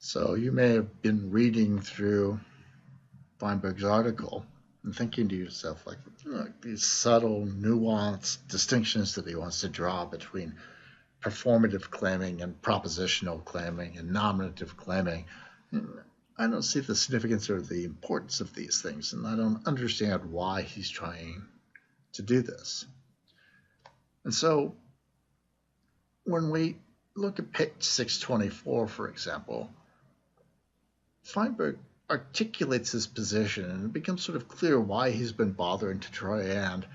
So you may have been reading through Feinberg's article and thinking to yourself, like, look, these subtle, nuanced distinctions that he wants to draw between performative claiming and propositional claiming and nominative claiming. I don't see the significance or the importance of these things, and I don't understand why he's trying to do this. And so when we look at page 624, for example, Feinberg articulates his position, and it becomes sort of clear why he's been bothering to try and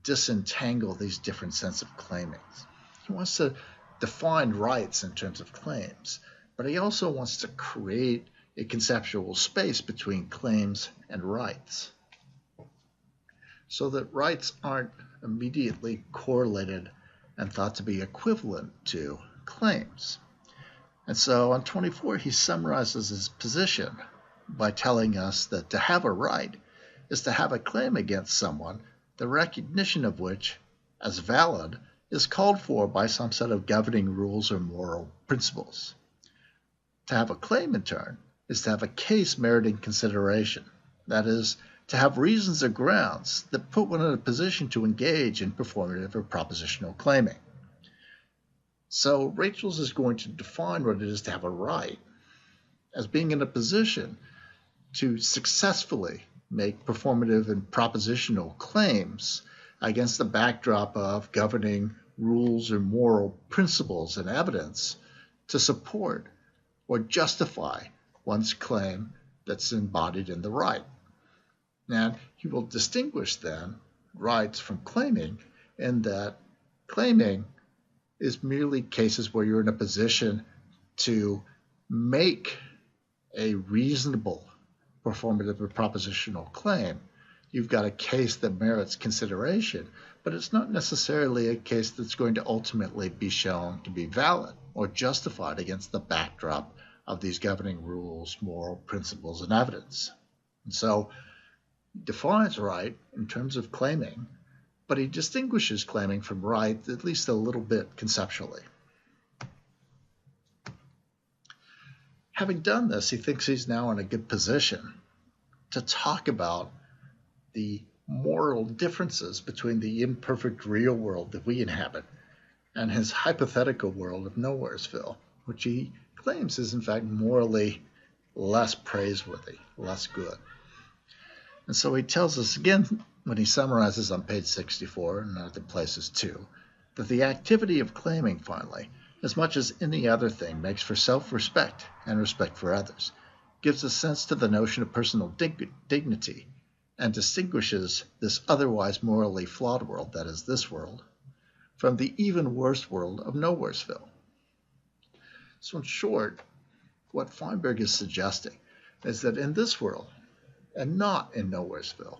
disentangle these different sets of claimings. He wants to define rights in terms of claims, but he also wants to create a conceptual space between claims and rights so that rights aren't immediately correlated and thought to be equivalent to claims. And so on 24, he summarizes his position by telling us that to have a right is to have a claim against someone, the recognition of which, as valid, is called for by some set of governing rules or moral principles. To have a claim, in turn, is to have a case meriting consideration, that is, to have reasons or grounds that put one in a position to engage in performative or propositional claiming. So Rachel's is going to define what it is to have a right as being in a position to successfully make performative and propositional claims against the backdrop of governing rules or moral principles and evidence to support or justify one's claim that's embodied in the right. And he will distinguish then rights from claiming in that claiming is merely cases where you're in a position to make a reasonable performative or propositional claim. You've got a case that merits consideration, but it's not necessarily a case that's going to ultimately be shown to be valid or justified against the backdrop of these governing rules, moral principles, and evidence. And so he defines right in terms of claiming, but he distinguishes claiming from right at least a little bit conceptually. Having done this, he thinks he's now in a good position to talk about the moral differences between the imperfect real world that we inhabit and his hypothetical world of Nowheresville, which he claims is in fact morally less praiseworthy, less good. And so he tells us again, when he summarizes on page 64 and other places too, that the activity of claiming, finally, as much as any other thing, makes for self-respect and respect for others, gives a sense to the notion of personal dignity, and distinguishes this otherwise morally flawed world, that is this world, from the even worse world of Nowheresville. So in short, what Feinberg is suggesting is that in this world, and not in Nowheresville,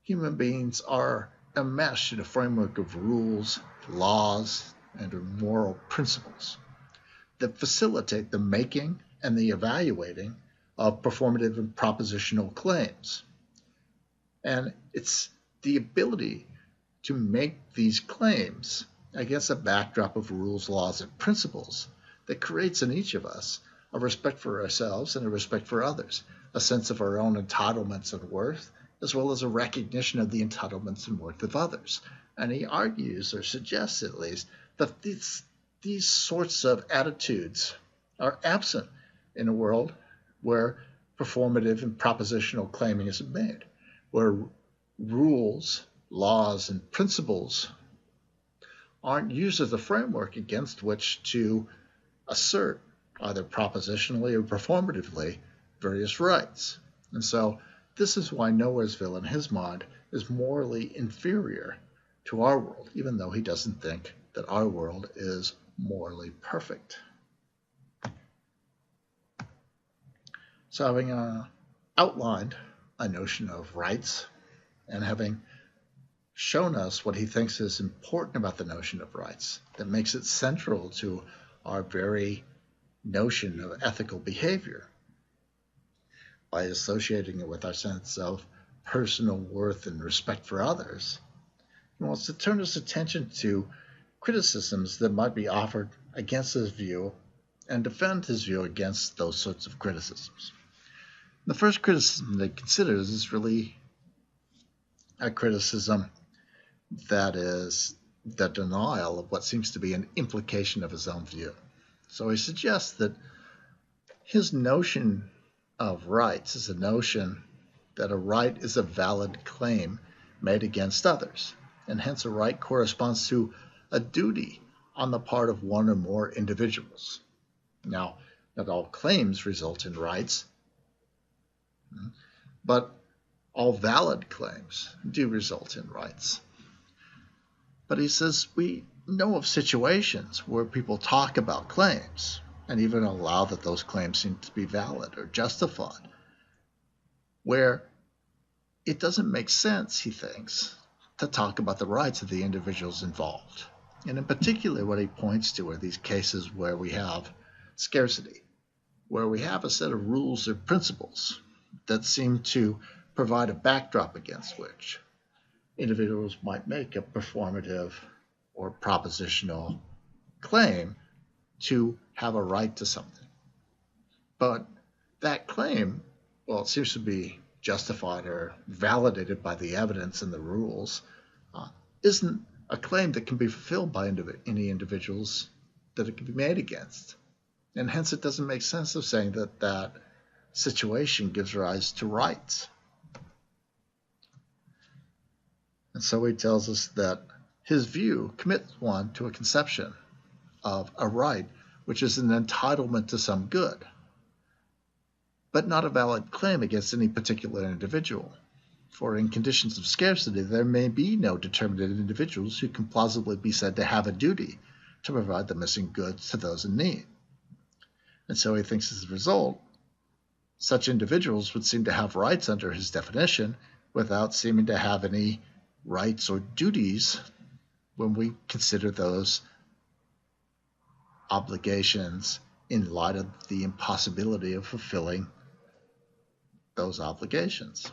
human beings are enmeshed in a framework of rules, laws, and moral principles that facilitate the making and the evaluating of performative and propositional claims. And it's the ability to make these claims against a backdrop of rules, laws, and principles that creates in each of us a respect for ourselves and a respect for others, a sense of our own entitlements and worth, as well as a recognition of the entitlements and worth of others. And he argues, or suggests at least, that these sorts of attitudes are absent in a world where performative and propositional claiming is made, where rules, laws, and principles aren't used as a framework against which to assert, either propositionally or performatively, various rights. And so this is why Nowheresville, in his mind, is morally inferior to our world, even though he doesn't think that our world is morally perfect. So having outlined a notion of rights and having shown us what he thinks is important about the notion of rights that makes it central to our very notion of ethical behavior by associating it with our sense of personal worth and respect for others, he wants to turn his attention to criticisms that might be offered against his view and defend his view against those sorts of criticisms. The first criticism that he considers is really a criticism that is the denial of what seems to be an implication of his own view. So he suggests that his notion of rights is a notion that a right is a valid claim made against others, and hence a right corresponds to a duty on the part of one or more individuals. Now, not all claims result in rights, but all valid claims do result in rights. But he says we know of situations where people talk about claims and even allow that those claims seem to be valid or justified, where it doesn't make sense, he thinks, to talk about the rights of the individuals involved. And in particular, what he points to are these cases where we have scarcity, where we have a set of rules or principles that seem to provide a backdrop against which individuals might make a performative or propositional claim to have a right to something. But that claim, well, it seems to be justified or validated by the evidence and the rules, isn't a claim that can be fulfilled by any individuals that it can be made against. And hence it doesn't make sense of saying that that situation gives rise to rights. And so he tells us that his view commits one to a conception of a right, which is an entitlement to some good, but not a valid claim against any particular individual. For in conditions of scarcity, there may be no determinate individuals who can plausibly be said to have a duty to provide the missing goods to those in need. And so he thinks as a result, such individuals would seem to have rights under his definition without seeming to have any rights or duties when we consider those obligations in light of the impossibility of fulfilling those obligations.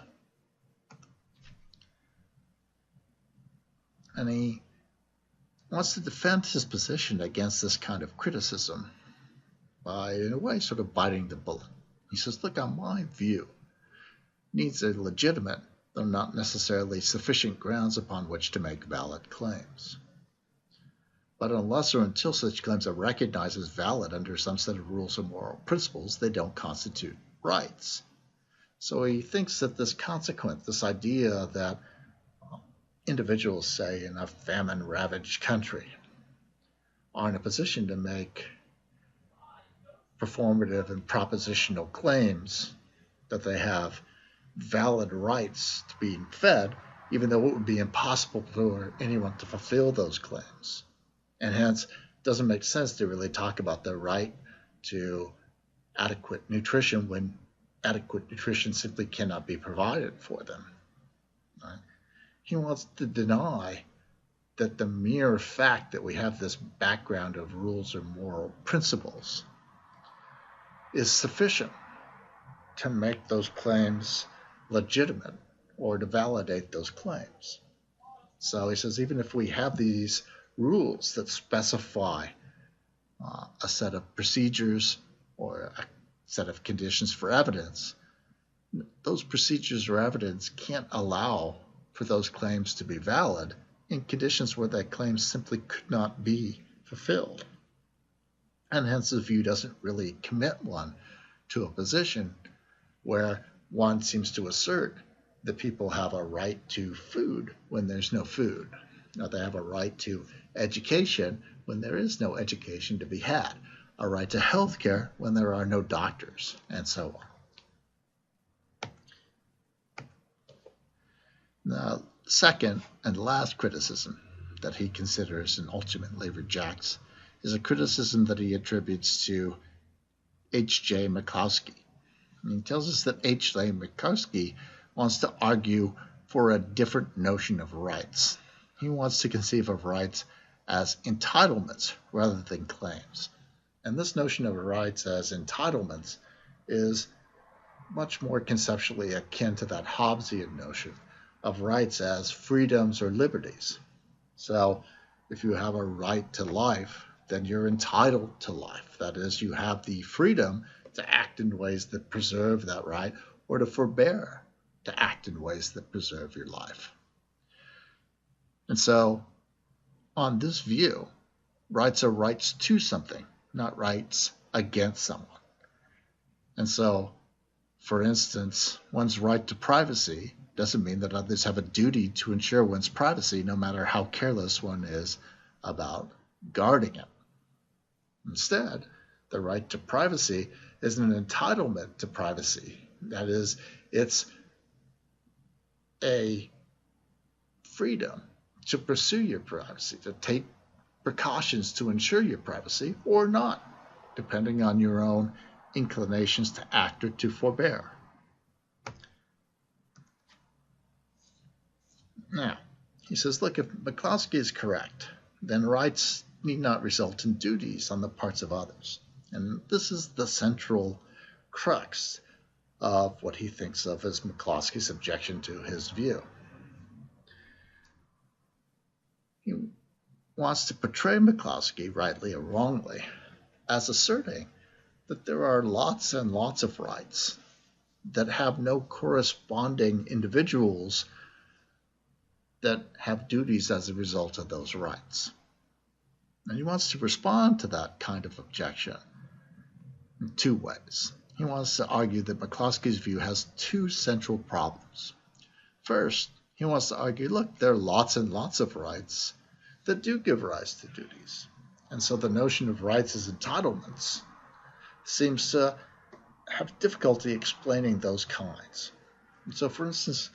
And he wants to defend his position against this kind of criticism by, in a way, sort of biting the bullet. He says, look, on my view, needs a legitimate, though not necessarily sufficient grounds upon which to make valid claims. But unless or until such claims are recognized as valid under some set of rules or moral principles, they don't constitute rights. So he thinks that this consequence, this idea that individuals, say, in a famine-ravaged country, are in a position to make performative and propositional claims that they have valid rights to being fed, even though it would be impossible for anyone to fulfill those claims. And hence, it doesn't make sense to really talk about the right to adequate nutrition when adequate nutrition simply cannot be provided for them. Right? He wants to deny that the mere fact that we have this background of rules or moral principles is sufficient to make those claims legitimate or to validate those claims. So he says even if we have these rules that specify a set of procedures or a set of conditions for evidence, those procedures or evidence can't allow for those claims to be valid in conditions where that claim simply could not be fulfilled. And hence the view doesn't really commit one to a position where one seems to assert that people have a right to food when there's no food. Now, they have a right to education when there is no education to be had, a right to health care when there are no doctors, and so on. Now, second and last criticism that he considers and ultimately rejects is a criticism that he attributes to H.J. Mikowski. And he tells us that H.J. Mikowski wants to argue for a different notion of rights. He wants to conceive of rights as entitlements rather than claims. And this notion of rights as entitlements is much more conceptually akin to that Hobbesian notion of rights as freedoms or liberties. So if you have a right to life, then you're entitled to life. That is, you have the freedom to act in ways that preserve that right, or to forbear to act in ways that preserve your life. And so, on this view, rights are rights to something, not rights against someone. And so, for instance, one's right to privacy doesn't mean that others have a duty to ensure one's privacy, no matter how careless one is about guarding it. Instead, the right to privacy is an entitlement to privacy. That is, it's a freedom to pursue your privacy, to take precautions to ensure your privacy or not, depending on your own inclinations to act or to forbear. Now, he says, look, if McCloskey is correct, then rights need not result in duties on the parts of others. And this is the central crux of what he thinks of as McCloskey's objection to his view. He wants to portray McCloskey, rightly or wrongly, as asserting that there are lots and lots of rights that have no corresponding individuals that have duties as a result of those rights. And he wants to respond to that kind of objection in two ways. He wants to argue that McCloskey's view has two central problems. First, he wants to argue, look, there are lots and lots of rights that do give rise to duties. And so the notion of rights as entitlements seems to have difficulty explaining those kinds. And so, for instance,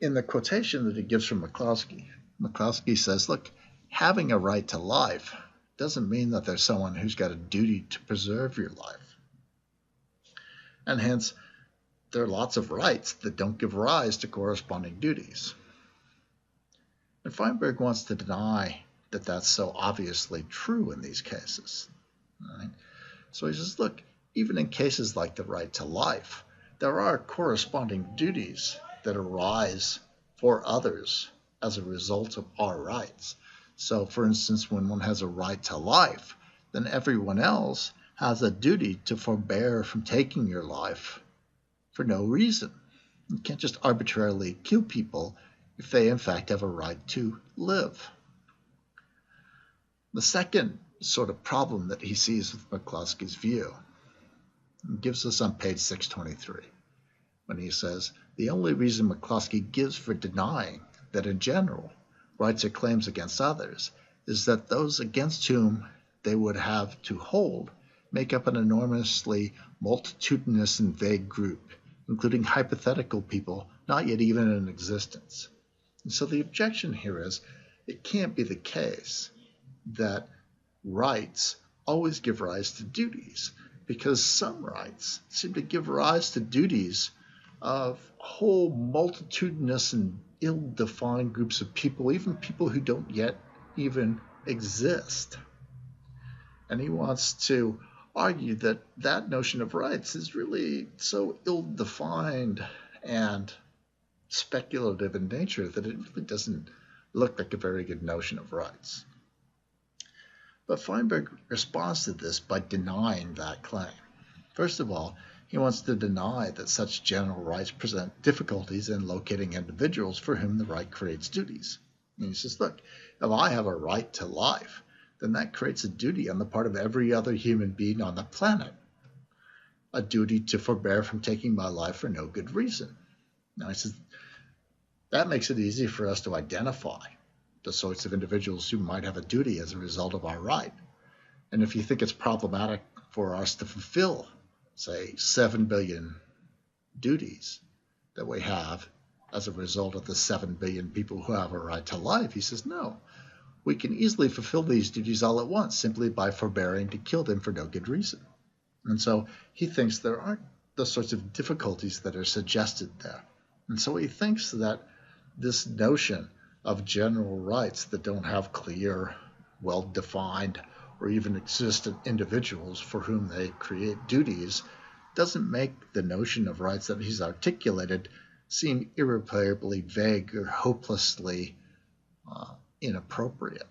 in the quotation that he gives from McCloskey, McCloskey says, look, having a right to life doesn't mean that there's someone who's got a duty to preserve your life. And hence, there are lots of rights that don't give rise to corresponding duties. And Feinberg wants to deny that that's so obviously true in these cases. Right? So he says, look, even in cases like the right to life, there are corresponding duties that arise for others as a result of our rights. So, for instance, when one has a right to life, then everyone else has a duty to forbear from taking your life for no reason. You can't just arbitrarily kill people if they in fact have a right to live. The second sort of problem that he sees with McCloskey's view gives us on page 623, when he says, the only reason McCloskey gives for denying that in general rights or claims against others is that those against whom they would have to hold make up an enormously multitudinous and vague group, including hypothetical people not yet even in existence. And so the objection here is, it can't be the case that rights always give rise to duties, because some rights seem to give rise to duties of whole multitudinous and ill-defined groups of people, even people who don't yet even exist. And he wants to argue that that notion of rights is really so ill-defined and speculative in nature that it really doesn't look like a very good notion of rights. But Feinberg responds to this by denying that claim. First of all, he wants to deny that such general rights present difficulties in locating individuals for whom the right creates duties. And he says, look, if I have a right to life, then that creates a duty on the part of every other human being on the planet, a duty to forbear from taking my life for no good reason. Now he says, that makes it easy for us to identify the sorts of individuals who might have a duty as a result of our right. And if you think it's problematic for us to fulfill, say, 7 billion duties that we have as a result of the 7 billion people who have a right to life, he says, no, we can easily fulfill these duties all at once simply by forbearing to kill them for no good reason. And so he thinks there aren't the sorts of difficulties that are suggested there. And so he thinks that this notion of general rights that don't have clear, well-defined, or even existent individuals for whom they create duties doesn't make the notion of rights that he's articulated seem irreparably vague or hopelessly inappropriate.